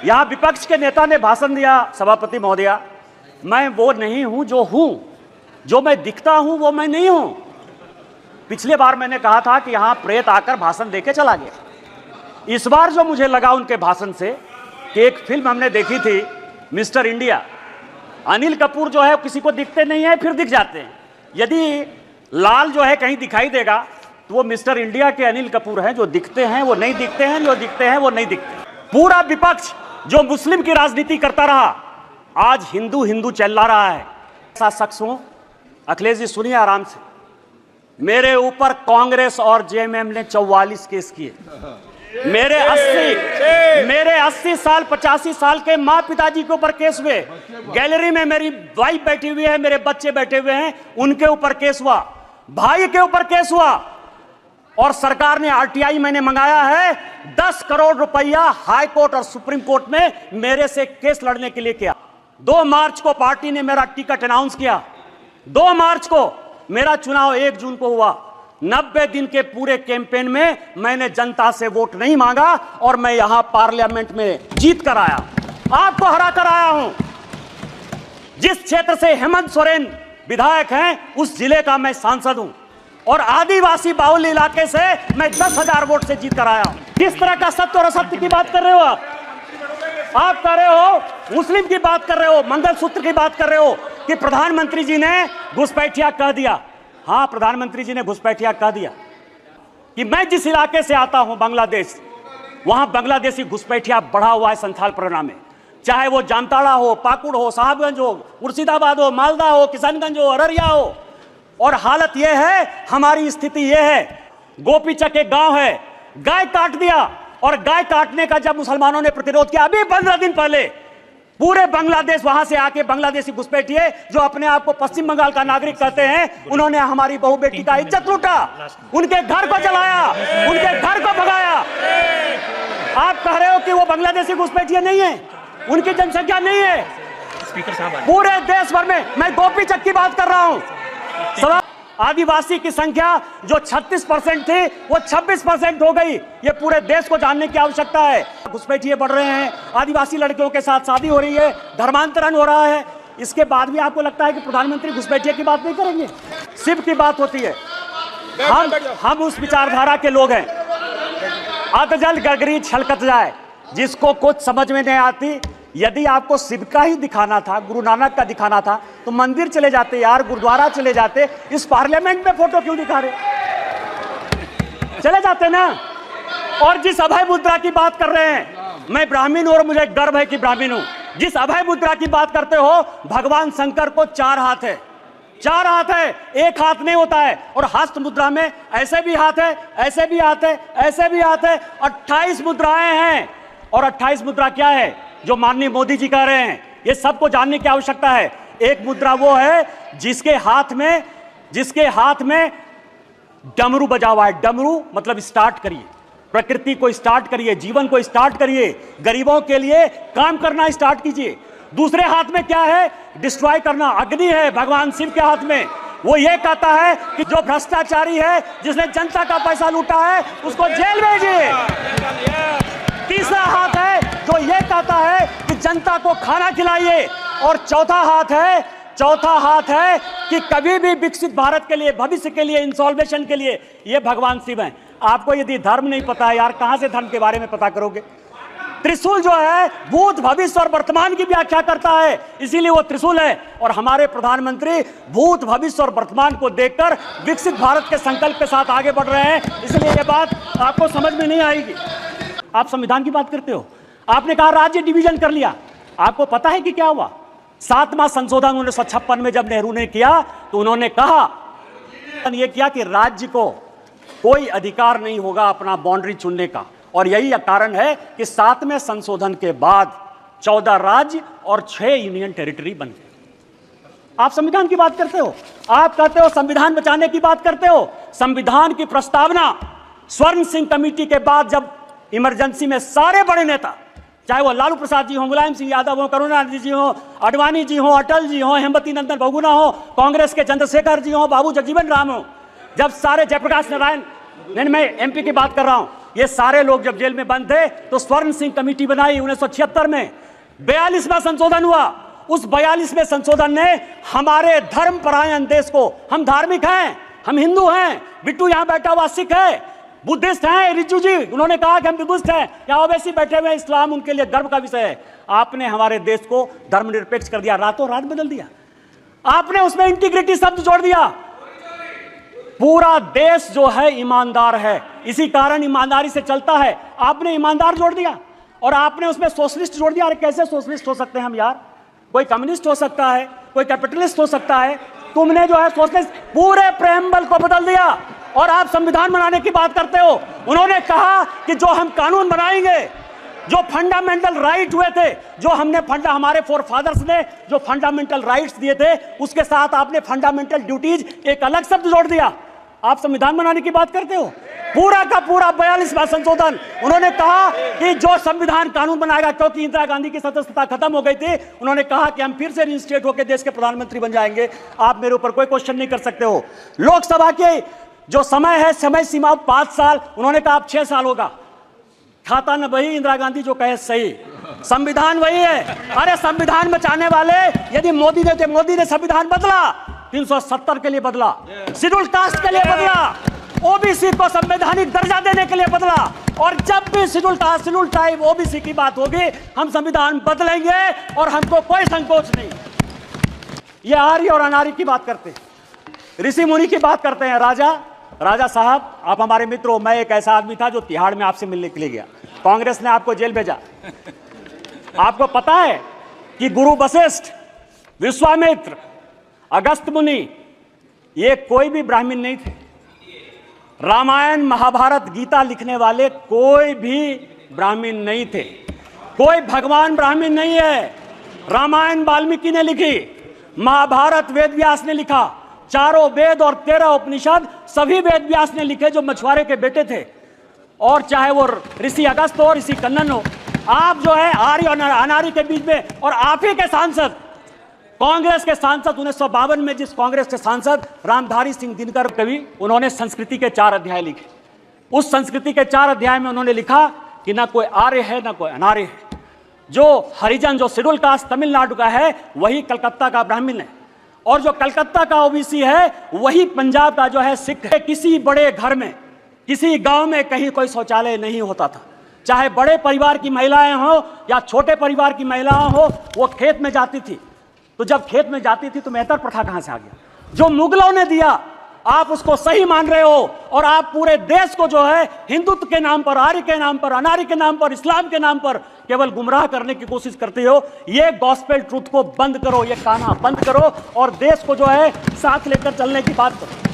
यहां विपक्ष के नेता ने भाषण दिया, सभापति महोदया, मैं वो नहीं हूं जो हूं, जो मैं दिखता हूं वो मैं नहीं हूं। पिछले बार मैंने कहा था कि यहां प्रेत आकर भाषण देके चला गया। इस बार जो मुझे लगा उनके भाषण से कि एक फिल्म हमने देखी थी मिस्टर इंडिया, अनिल कपूर जो है किसी को दिखते नहीं है, फिर दिख जाते हैं। यदि लाल जो है कहीं दिखाई देगा तो वो मिस्टर इंडिया के अनिल कपूर हैं, जो दिखते हैं वो नहीं दिखते हैं, जो दिखते हैं वो नहीं दिखते। पूरा विपक्ष जो मुस्लिम की राजनीति करता रहा, आज हिंदू हिंदू चला रहा है। ऐसा शख्स हूं, अखिलेश जी सुनिए आराम से, मेरे ऊपर कांग्रेस और जेएमएम ने 44 केस किए। मेरे 80 साल 85 साल के माँ पिताजी के ऊपर केस हुए। गैलरी में मेरी वाइफ बैठी हुई है, मेरे बच्चे बैठे हुए हैं, उनके ऊपर केस हुआ, भाई के ऊपर केस हुआ। और सरकार ने आरटीआई मैंने मंगाया है, 10 करोड़ रुपया हाई कोर्ट और सुप्रीम कोर्ट में मेरे से केस लड़ने के लिए किया। 2 मार्च को पार्टी ने मेरा टिकट अनाउंस किया। 2 मार्च को मेरा चुनाव 1 जून को हुआ। 90 दिन के पूरे कैंपेन में मैंने जनता से वोट नहीं मांगा और मैं यहां पार्लियामेंट में जीत कर आया, आपको हरा कर आया हूं। जिस क्षेत्र से हेमंत सोरेन विधायक हैं उस जिले का मैं सांसद हूं और आदिवासी बाहुल इलाके से मैं 10,000 वोट से जीत कर आया हूं। किस तरह का सत्य और असत्य की बात कर रहे हो आप कर रहे हो, मुस्लिम की बात कर रहे हो, मंगलसूत्र की बात कर रहे हो कि प्रधानमंत्री जी ने घुसपैठिया कह दिया। हाँ, प्रधानमंत्री जी ने घुसपैठिया कह दिया कि मैं जिस इलाके से आता हूं बांग्लादेश, वहां बांग्लादेशी घुसपैठिया बढ़ा हुआ है संथाल परगना में। चाहे वो जामताड़ा हो, पाकुड़ हो, साहबगंज हो, मुर्शिदाबाद हो, मालदा हो, किशनगंज हो, अररिया हो। और हालत यह है, हमारी स्थिति यह है, गोपीचक एक गांव है, गाय काट दिया और गाय काटने का जब मुसलमानों ने प्रतिरोध किया, अभी 15 दिन पहले पूरे बांग्लादेश वहां से आके बांग्लादेशी घुसपैठिए जो अपने आप को पश्चिम बंगाल का नागरिक कहते हैं, उन्होंने हमारी बहू बेटी का इज्जत लूटा, उनके घर को जलाया, उनके घर को भगाया। आप कह रहे हो कि वो बांग्लादेशी घुसपैठिए नहीं है, उनकी जनसंख्या नहीं है। स्पीकर साहब, पूरे देश भर में, मैं गोपीचक की बात कर रहा हूं, आदिवासी की संख्या जो 36% थी वो 26% हो गई। ये पूरे देश को जानने की आवश्यकता है। घुसपैठिए बढ़ रहे हैं, आदिवासी लड़कियों के साथ शादी हो रही है, धर्मांतरण हो रहा है। इसके बाद भी आपको लगता है कि प्रधानमंत्री घुसपैठिए की बात नहीं करेंगे, शिव की बात होती है। हम उस विचारधारा के लोग हैं, अतजल गगरी छलकत जाए, जिसको कुछ समझ में नहीं आती। यदि आपको शिव का ही दिखाना था, गुरु नानक का दिखाना था, तो मंदिर चले जाते यार, गुरुद्वारा चले जाते। इस पार्लियामेंट में फोटो क्यों दिखा रहे? चले जाते ना। और जिस अभय मुद्रा की बात कर रहे हैं, मैं ब्राह्मण हूं और मुझे गर्व है कि ब्राह्मण हूं। जिस अभय मुद्रा की बात करते हो, भगवान शंकर को 4 हाथ है, 4 हाथ है, 1 हाथ नहीं होता है। और हस्त मुद्रा में ऐसे भी हाथ है, ऐसे भी हाथ है, ऐसे भी हाथ है, 28 मुद्राएं हैं। और 28 मुद्रा क्या है जो माननीय मोदी जी कह रहे हैं, ये सबको जानने की आवश्यकता है। एक मुद्रा वो है जिसके हाथ में डमरू बजा हुआ है। डमरू मतलब स्टार्ट करिए, प्रकृति को स्टार्ट करिए, जीवन को स्टार्ट करिए, गरीबों के लिए काम करना स्टार्ट कीजिए। दूसरे हाथ में क्या है? डिस्ट्रॉय करना, अग्नि है भगवान शिव के हाथ में। वो ये कहता है कि जो भ्रष्टाचारी है, जिसने जनता का पैसा लूटा है, उसको जेल भेजिए। तीसरा हाथ है जो ये कहता है कि जनता को खाना खिलाइए। और चौथा हाथ है कि कभी भी विकसित भारत के लिए, भविष्य के लिए, इंसॉल्वेशन के लिए, ये भगवान शिव हैं। आपको यदि धर्म नहीं पता है यार, कहां से धर्म के बारे में पता करोगे? त्रिशूल जो है भूत, भविष्य और वर्तमान की व्याख्या करता है, इसीलिए वो त्रिशूल है। और हमारे प्रधानमंत्री भूत, भविष्य और वर्तमान को देखकर विकसित भारत के संकल्प के साथ आगे बढ़ रहे हैं। इसलिए ये बात आपको समझ में नहीं आएगी। आप संविधान की बात करते हो, आपने कहा राज्य डिवीजन कर लिया। आपको पता है कि क्या हुआ? 7वां संशोधन 1956 में जब नेहरू ने किया तो उन्होंने कहा यह किया कि राज्य को कोई अधिकार नहीं होगा अपना बाउंड्री चुनने का। और यही कारण है कि 7वें संशोधन के बाद 14 राज्य और 6 यूनियन टेरिटरी बन गए। आप संविधान की बात करते हो, आप कहते हो संविधान बचाने की बात करते हो। संविधान की प्रस्तावना स्वर्ण सिंह कमेटी के बाद जब इमरजेंसी में सारे बड़े नेता, चाहे वो लालू प्रसाद जी हो, मुलायम सिंह यादव हो, करुणानिधि जी हो, आडवाणी जी हो, अटल जी हो, हेमवती नंदन बहुगुणा हो, कांग्रेस के चंद्रशेखर जी हो, बाबू जगजीवन राम हो, जब सारे जयप्रकाश नारायण, मैं एमपी की बात कर रहा हूं, ये सारे लोग जब जेल में बंद थे तो स्वर्ण सिंह कमेटी बनाई 1976 में, 42वां संशोधन हुआ। उस 42वें संशोधन ने हमारे धर्म परायण देश को, हम धार्मिक हैं, हम हिंदू हैं, बिट्टू यहां बैठा हुआ सिख है, बुद्धिस्ट हैं, रिजू जी उन्होंने कहा कि हम बुद्धिस्ट हैं, यहाँ ओवैसी बैठे हुए, इस्लाम उनके लिए गर्व का विषय है। आपने हमारे देश को धर्मनिरपेक्ष कर दिया, रातों रात बदल दिया। आपने उसमें इंटीग्रिटी शब्द जोड़ दिया। पूरा देश जो है ईमानदार है, इसी कारण ईमानदारी से चलता है। आपने ईमानदार जोड़ दिया और आपने उसमें सोशलिस्ट जोड़ दिया। अरे कैसे सोशलिस्ट हो सकते हैं हम यार? कोई कम्युनिस्ट हो सकता है, कोई कैपिटलिस्ट हो सकता है, तुमने जो है सोशलिस्ट पूरे प्रेम्बल को बदल दिया और आप संविधान बनाने की बात करते हो। उन्होंने कहा कि जो हम कानून बनाएंगे, जो फंडामेंटल राइट हुए थे, जो हमने हमारे फोरफादर्स ने जो फंडामेंटल राइट्स दिए थे, उसके साथ आपने फंडामेंटल ड्यूटीज एक अलग शब्द जोड़ दिया। आप संविधान बनाने की बात करते हो। पूरा का पूरा 42वां संशोधन, उन्होंने कहा कि जो संविधान कानून बनाएगा, क्योंकि इंदिरा गांधी की सदस्यता खत्म हो गई थी, उन्होंने कहा कि हम फिर से रिइंस्टेट होकर देश के प्रधानमंत्री बन जाएंगे। आप मेरे ऊपर कोई क्वेश्चन नहीं कर सकते हो। लोकसभा के जो समय है, समय सीमा 5 साल, उन्होंने कहा अब 6 साल होगा। खाता न वही, इंदिरा गांधी जो कहे सही, संविधान वही है। अरे संविधान बचाने वाले, यदि मोदी ने संविधान बदला, 370 के लिए बदला, शेड्यूल कास्ट के लिए बदला, ओबीसी को संवैधानिक दर्जा देने के लिए बदला, और जब भी schedule caste, schedule tribe, OBC की बात होगी, हम संविधान बदलेंगे और हमको कोई संकोच नहीं। ये आर्य और अनार्य की बात करते हैं, ऋषि मुनि की बात करते हैं। राजा साहब, आप हमारे मित्र हो। मैं एक ऐसा आदमी था जो तिहाड़ में आपसे मिलने के लिए गया, कांग्रेस ने आपको जेल भेजा। आपको पता है कि गुरु वशिष्ठ, विश्वामित्र, अगस्त मुनि, ये कोई भी ब्राह्मण नहीं थे। रामायण, महाभारत, गीता लिखने वाले कोई भी ब्राह्मण नहीं थे। कोई भगवान ब्राह्मण नहीं है। रामायण वाल्मीकि ने लिखी, महाभारत वेद व्यास ने लिखा, चारों वेद और 13 उपनिषद सभी वेद व्यास ने लिखे, जो मछुआरे के बेटे थे। और चाहे वो ऋषि अगस्त हो, ऋषि कन्नन हो, आप जो है आर्य और अनार्य के बीच में, और आप ही के सांसद, कांग्रेस के सांसद 1952 में जिस कांग्रेस के सांसद रामधारी सिंह दिनकर कवि, उन्होंने संस्कृति के 4 अध्याय लिखे। उस संस्कृति के 4 अध्याय में उन्होंने लिखा कि ना कोई आर्य है ना कोई अनार्य है। जो हरिजन, जो शेड्यूल कास्ट तमिलनाडु का है, वही कलकत्ता का ब्राह्मण है, और जो कलकत्ता का ओबीसी है, वही पंजाब का जो है सिख है। किसी बड़े घर में, किसी गांव में कहीं कोई शौचालय नहीं होता था। चाहे बड़े परिवार की महिलाएं हो या छोटे परिवार की महिलाएं हो, वो खेत में जाती थी। तो जब खेत में जाती थी तो मेहतर प्रथा कहां से आ गया? जो मुगलों ने दिया, आप उसको सही मान रहे हो, और आप पूरे देश को जो है हिंदुत्व के नाम पर, आर्य के नाम पर, अनार्य के नाम पर, इस्लाम के नाम पर केवल गुमराह करने की कोशिश करते हो। ये गॉस्पेल ट्रूथ को बंद करो, ये काना बंद करो, और देश को जो है साथ लेकर चलने की बात करो।